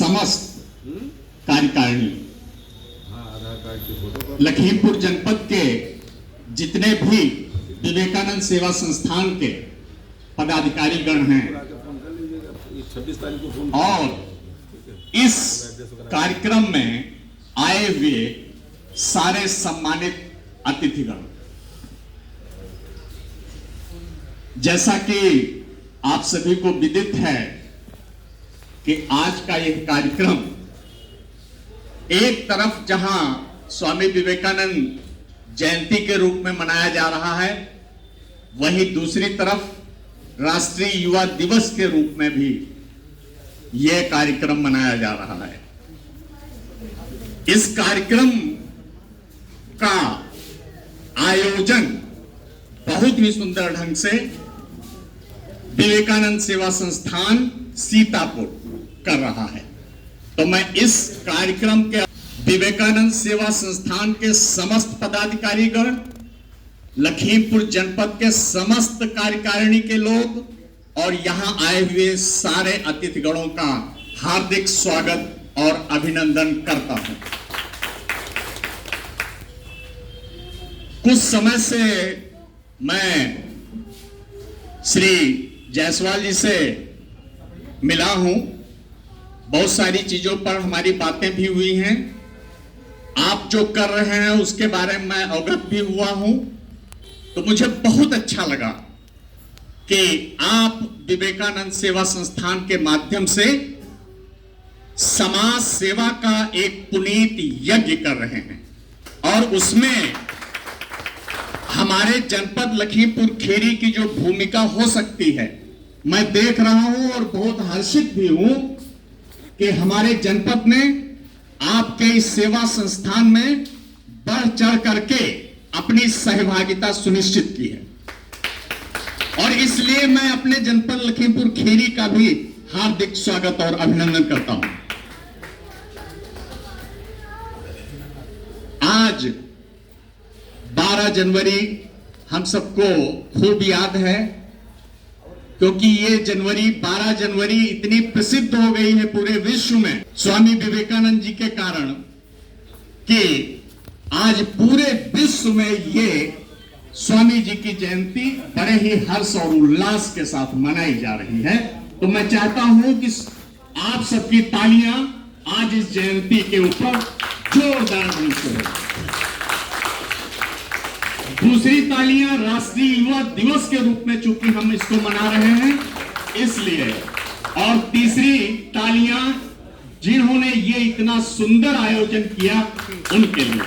समस्त कार्यकारिणी, लखीमपुर जनपद के जितने भी विवेकानंद सेवा संस्थान के पदाधिकारी गण हैं और इस कार्यक्रम में आए हुए सारे सम्मानित अतिथिगण, जैसा कि आप सभी को विदित है कि आज का यह कार्यक्रम एक तरफ जहां स्वामी विवेकानंद जयंती के रूप में मनाया जा रहा है, वहीं दूसरी तरफ राष्ट्रीय युवा दिवस के रूप में भी यह कार्यक्रम मनाया जा रहा है। इस कार्यक्रम का आयोजन बहुत ही सुंदर ढंग से विवेकानंद सेवा संस्थान सीतापुर कर रहा है। तो मैं इस कार्यक्रम के विवेकानंद सेवा संस्थान के समस्त पदाधिकारीगण, लखीमपुर जनपद के समस्त कार्यकारिणी के लोग और यहां आए हुए सारे अतिथिगणों का हार्दिक स्वागत और अभिनंदन करता हूं। कुछ समय से मैं श्री जायसवाल जी से मिला हूं, बहुत सारी चीजों पर हमारी बातें भी हुई हैं। आप जो कर रहे हैं उसके बारे में मैं अवगत भी हुआ हूं, तो मुझे बहुत अच्छा लगा कि आप विवेकानंद सेवा संस्थान के माध्यम से समाज सेवा का एक पुनीत यज्ञ कर रहे हैं और उसमें हमारे जनपद लखीमपुर खीरी की जो भूमिका हो सकती है, मैं देख रहा हूं और बहुत हर्षित भी हूं कि हमारे जनपद ने आपके इस सेवा संस्थान में बढ़ चढ़ करके अपनी सहभागिता सुनिश्चित की है और इसलिए मैं अपने जनपद लखीमपुर खीरी का भी हार्दिक स्वागत और अभिनंदन करता हूं। आज 12 जनवरी हम सबको खूब याद है, क्योंकि ये 12 जनवरी इतनी प्रसिद्ध हो गई है पूरे विश्व में स्वामी विवेकानंद जी के कारण कि आज पूरे विश्व में ये स्वामी जी की जयंती बड़े ही हर्ष और उल्लास के साथ मनाई जा रही है। तो मैं चाहता हूं कि आप सबकी तालियां आज इस जयंती के ऊपर जोरदार ढंग से हो। दूसरी तालियां राष्ट्रीय युवा दिवस के रूप में चूंकि हम इसको मना रहे हैं इसलिए, और तीसरी तालियां जिन्होंने ये इतना सुंदर आयोजन किया उनके लिए।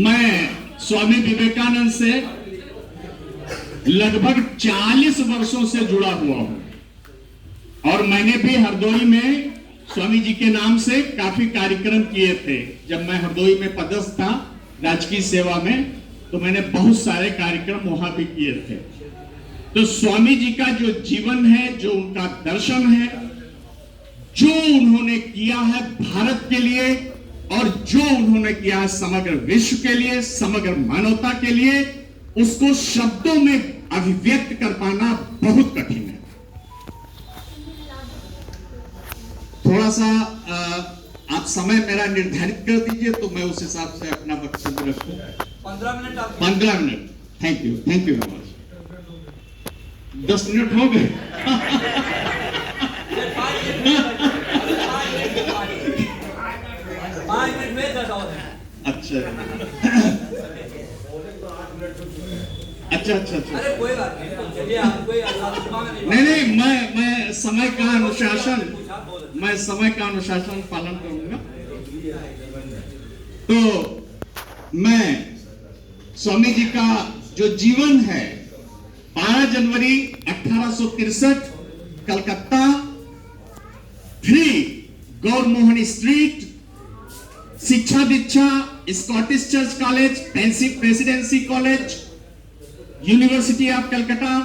मैं स्वामी विवेकानंद से लगभग 40 वर्षों से जुड़ा हुआ हूं और मैंने भी हरदोई में स्वामी जी के नाम से काफी कार्यक्रम किए थे। जब मैं हरदोई में पदस्थ था राजकीय सेवा में, तो मैंने बहुत सारे कार्यक्रम वहां भी किए थे। तो स्वामी जी का जो जीवन है, जो उनका दर्शन है, जो उन्होंने किया है भारत के लिए और जो उन्होंने किया है समग्र विश्व के लिए, समग्र मानवता के लिए, उसको शब्दों में अभिव्यक्त कर पाना बहुत कठिन है। थोड़ा सा आप समय मेरा निर्धारित कर दीजिए तो मैं उस हिसाब से अपना वक्तव्य रखूं। 15 minute. Thank you very much. 10 minute हो गए। अच्छा अच्छा। अरे कोई बात नहीं, चलिए आप कोई नहीं, मैं समय का अनुशासन पालन करूंगा। तो मैं स्वामी जी का जो जीवन है, 12 जनवरी 1863 कलकत्ता 3 गौरमोहन स्ट्रीट, शिक्षा दीक्षा Scottish church college, presidency college, university of Calcutta,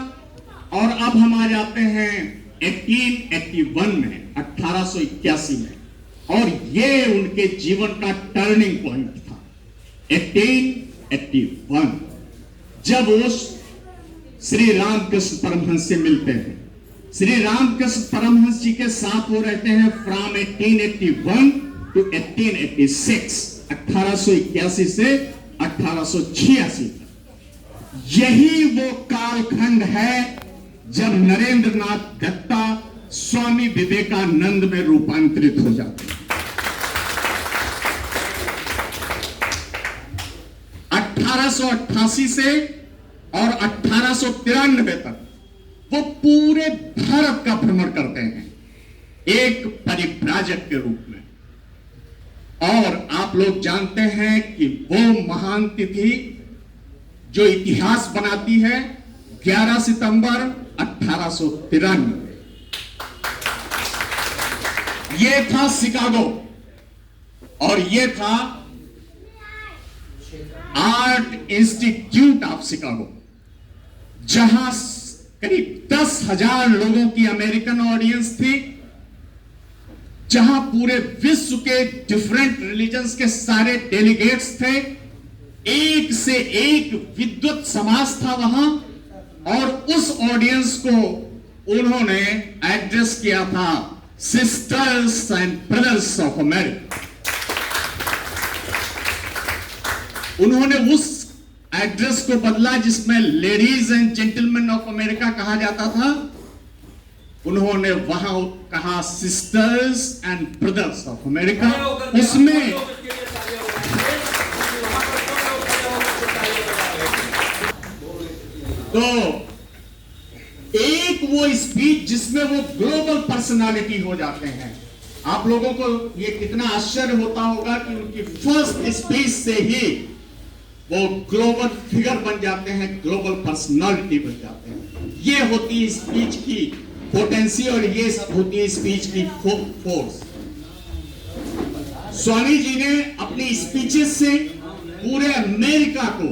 और अब हम आ जाते हैं 1881 में, 1881 में, और ये उनके जीवन का टर्निंग पॉइंट था। 1881 जब वो श्री रामकृष्ण परमहंस से मिलते हैं श्री रामकृष्ण परमहंस जी के साथ वो रहते हैं फ्रॉम 1881 टू 1886, 1881 से 1886 तक। यही वो कालखंड है जब नरेंद्रनाथ दत्ता स्वामी विवेकानंद में रूपांतरित हो जाते हैं। 1888 से और 1893 तक वो पूरे भारत का भ्रमण करते हैं एक परिव्राजक के रूप में। और आप लोग जानते हैं कि वो महान तिथि जो इतिहास बनाती है 11 सितंबर 1893, ये था शिकागो और ये था आर्ट इंस्टीट्यूट ऑफ शिकागो, जहां करीब 10,000 लोगों की अमेरिकन ऑडियंस थी, जहां पूरे विश्व के डिफरेंट रिलीजन्स के सारे डेलीगेट्स थे। एक से एक विद्वत समाज था वहां, और उस ऑडियंस को उन्होंने एड्रेस किया था sisters and brothers of America. उन्होंने उस एड्रेस को बदला जिसमें ladies and gentleman of America कहा जाता था, उन्होंने वहां कहा sisters and brothers of America. उसमें तो एक वो स्पीच जिसमें वो ग्लोबल पर्सनालिटी हो जाते हैं। आप लोगों को ये कितना आश्चर्य होता होगा कि उनकी फर्स्ट स्पीच से ही वो ग्लोबल फिगर बन जाते हैं, ग्लोबल पर्सनालिटी बन जाते हैं। ये होती है स्पीच की पोटेंसी और ये सब होती है स्पीच की फोर्स। स्वामी जी ने अपनी स्पीचेस से पूरे अमेरिका को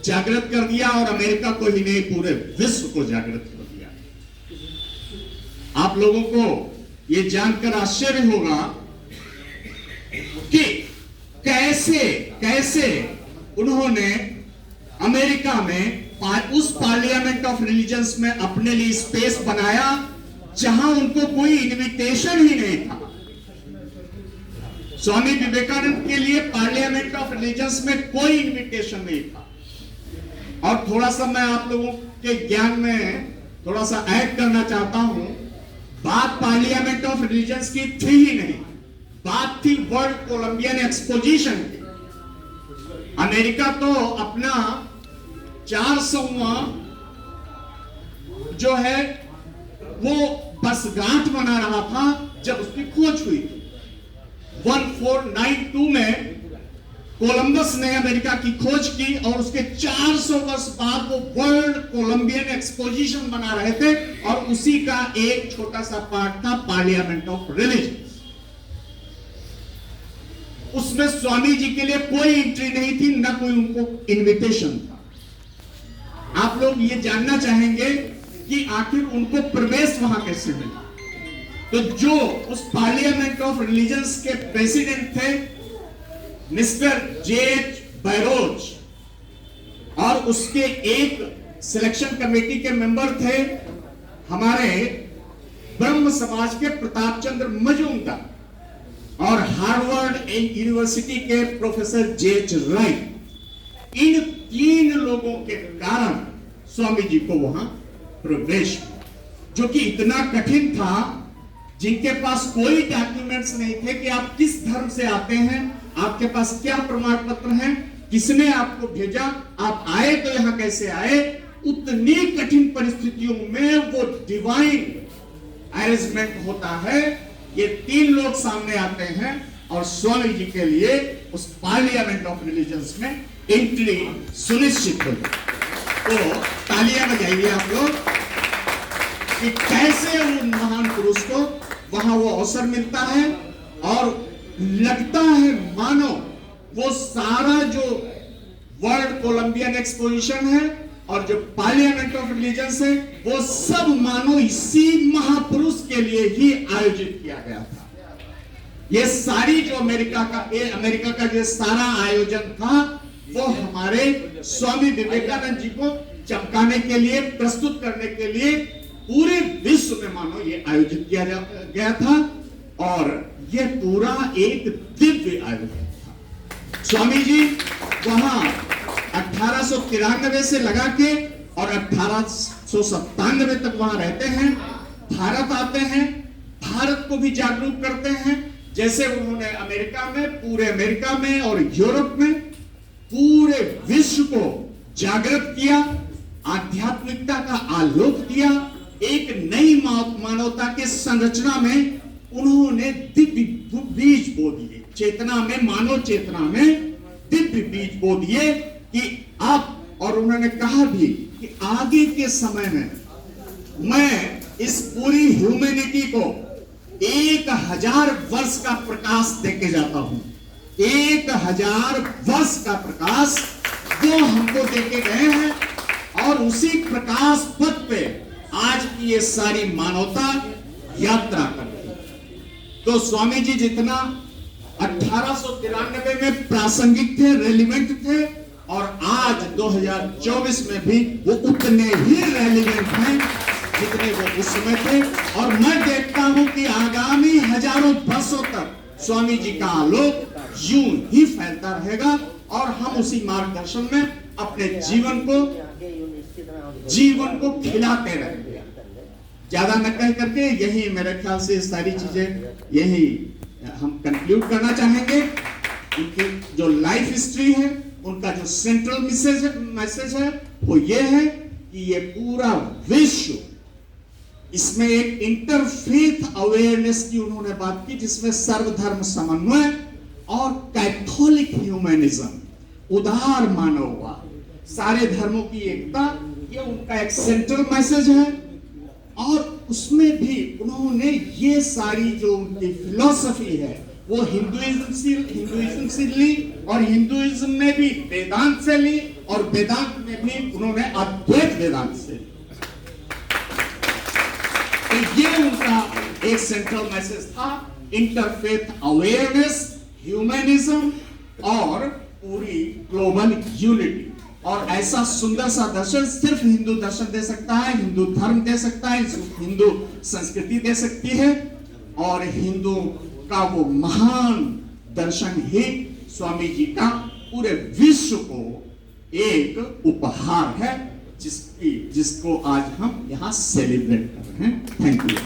जागृत कर दिया, और अमेरिका को ही नहीं पूरे विश्व को जागृत कर दिया। आप लोगों को यह जानकर आश्चर्य होगा कि कैसे उन्होंने अमेरिका में उस पार्लियामेंट ऑफ रिलीजन्स में अपने लिए स्पेस बनाया जहां उनको कोई इनविटेशन ही नहीं था। स्वामी विवेकानंद के लिए पार्लियामेंट ऑफ रिलीजन्स में कोई इनविटेशन नहीं था। और थोड़ा सा मैं आप लोगों के ज्ञान में थोड़ा सा ऐड करना चाहता हूं। बात पार्लियामेंट ऑफ रिलीजन्स की थी ही नहीं, बात थी वर्ल्ड कोलंबियन एक्सपोजिशन की। अमेरिका तो अपना 400वां जो है वो बसगांठ बना रहा था जब उसकी खोज हुई थी। 1492 में कोलंबस ने अमेरिका की खोज की, और उसके 400 वर्ष बाद वो वर्ल्ड कोलंबियन एक्सपोजिशन बना रहे थे, और उसी का एक छोटा सा पार्ट था पार्लियामेंट ऑफ रिलीजन। उसमें स्वामी जी के लिए कोई एंट्री नहीं थी, ना कोई उनको इनविटेशन था। आप लोग ये जानना चाहेंगे कि आखिर उनको प्रवेश वहां कैसे मिला। तो जो उस पार्लियामेंट ऑफ रिलीजन्स के प्रेसिडेंट थे मिस्टर जेज बैरोज, और उसके एक सिलेक्शन कमेटी के मेंबर थे हमारे ब्रह्म समाज के प्रताप चंद्र मजूमदार, और हार्वर्ड यूनिवर्सिटी के प्रोफेसर जेच राइट। इन 3 लोगों के कारण स्वामी जी को वहां प्रवेश, जो कि इतना कठिन था, जिनके पास कोई डॉक्यूमेंट्स नहीं थे कि आप किस धर्म से आते हैं, आपके पास क्या प्रमाण पत्र हैं, किसने आपको भेजा, आप आए तो यहां कैसे आए। उतनी कठिन परिस्थितियों में वो डिवाइन अरेंजमेंट होता है। ये 3 लोग सामने आते हैं और स्वामी जी के लिए उस पार्लियामेंट ऑफ रिलीजन्स में एंट्री सुनिश्चित हो जाए। तो तालियां बजाइए आप लोग कि कैसे उन महान पुरुष को वहां वो अवसर मिलता है, और लगता है मानो वो सारा जो वर्ल्ड कोलंबियन एक्सपोजिशन है और जो पार्लियामेंट ऑफ रिलीजन्स है, वो सब मानो इसी महापुरुष के लिए ही आयोजित किया गया था। ये सारी जो अमेरिका का जो सारा आयोजन था, वो हमारे स्वामी विवेकानंद जी को चमकाने के लिए, प्रस्तुत करने के लिए पूरे विश्व में मानो ये आयोजित किया गया था और ये पूरा एक दिव्य आयोजन था। स्वामी जी वहां 1893 से लगा के और 1897 तक वहां रहते हैं, भारत आते हैं, भारत को भी जागरूक करते हैं। जैसे उन्होंने अमेरिका में, पूरे अमेरिका में और यूरोप में पूरे विश्व को जागृत किया, आध्यात्मिकता का आलोक दिया, एक नई मानवता के संरचना में उन्होंने दिव्य बीज बो दिए, चेतना में, मानव चेतना में दिव्य बीज बो दिए कि आप, और उन्होंने कहा भी कि आगे के समय में मैं इस पूरी ह्यूमैनिटी को 1000 वर्ष का प्रकाश देके जाता हूं। 1000 वर्ष का प्रकाश वो हमको देके गए हैं और उसी प्रकाश पथ पे आज की ये सारी मानवता यात्रा करती है। तो स्वामी जी जितना 1893 में प्रासंगिक थे, रेलिवेंट थे, और आज 2024 में भी वो उतने ही रेलिवेंट हैं जितने वो उस समय थे। और मैं देखता हूं कि आगामी हजारों वर्षों तक स्वामी जी का आलोक यूं ही फैलता रहेगा और हम उसी मार्गदर्शन में अपने जीवन को खिलाते रहेंगे। ज्यादा न कह करके यही मेरे ख्याल से सारी चीजें यही हम कंक्लूड करना चाहेंगे। उनकी जो लाइफ हिस्ट्री है, उनका जो सेंट्रल मैसेज है वो ये है कि ये पूरा विश्व, इसमें एक इंटरफेथ अवेयरनेस की उन्होंने बात की, जिसमें सर्वधर्म समन्वय और कैथोलिक ह्यूमैनिज्म, उदार मानववाद, सारे धर्मों की एकता, ये उनका एक सेंट्रल मैसेज है। और उसमें भी उन्होंने ये सारी जो उनकी फिलॉसफी है वो हिंदुइज्म से ली, और हिंदुइज्म में भी वेदांत से ली, और वेदांत में भी उन्होंने अद्वैत वेदांत से ली। तो ये उनका एक सेंट्रल मैसेज था, इंटरफेथ अवेयरनेस, ह्यूमैनिज्म और पूरी ग्लोबल यूनिटी। और ऐसा सुंदर सा दर्शन सिर्फ हिंदू दर्शन दे सकता है, हिंदू धर्म दे सकता है, हिंदू संस्कृति दे सकती है। और हिंदू का वो महान दर्शन ही स्वामी जी का पूरे विश्व को एक उपहार है, जिसको आज हम यहाँ सेलिब्रेट कर रहे हैं। Thank you.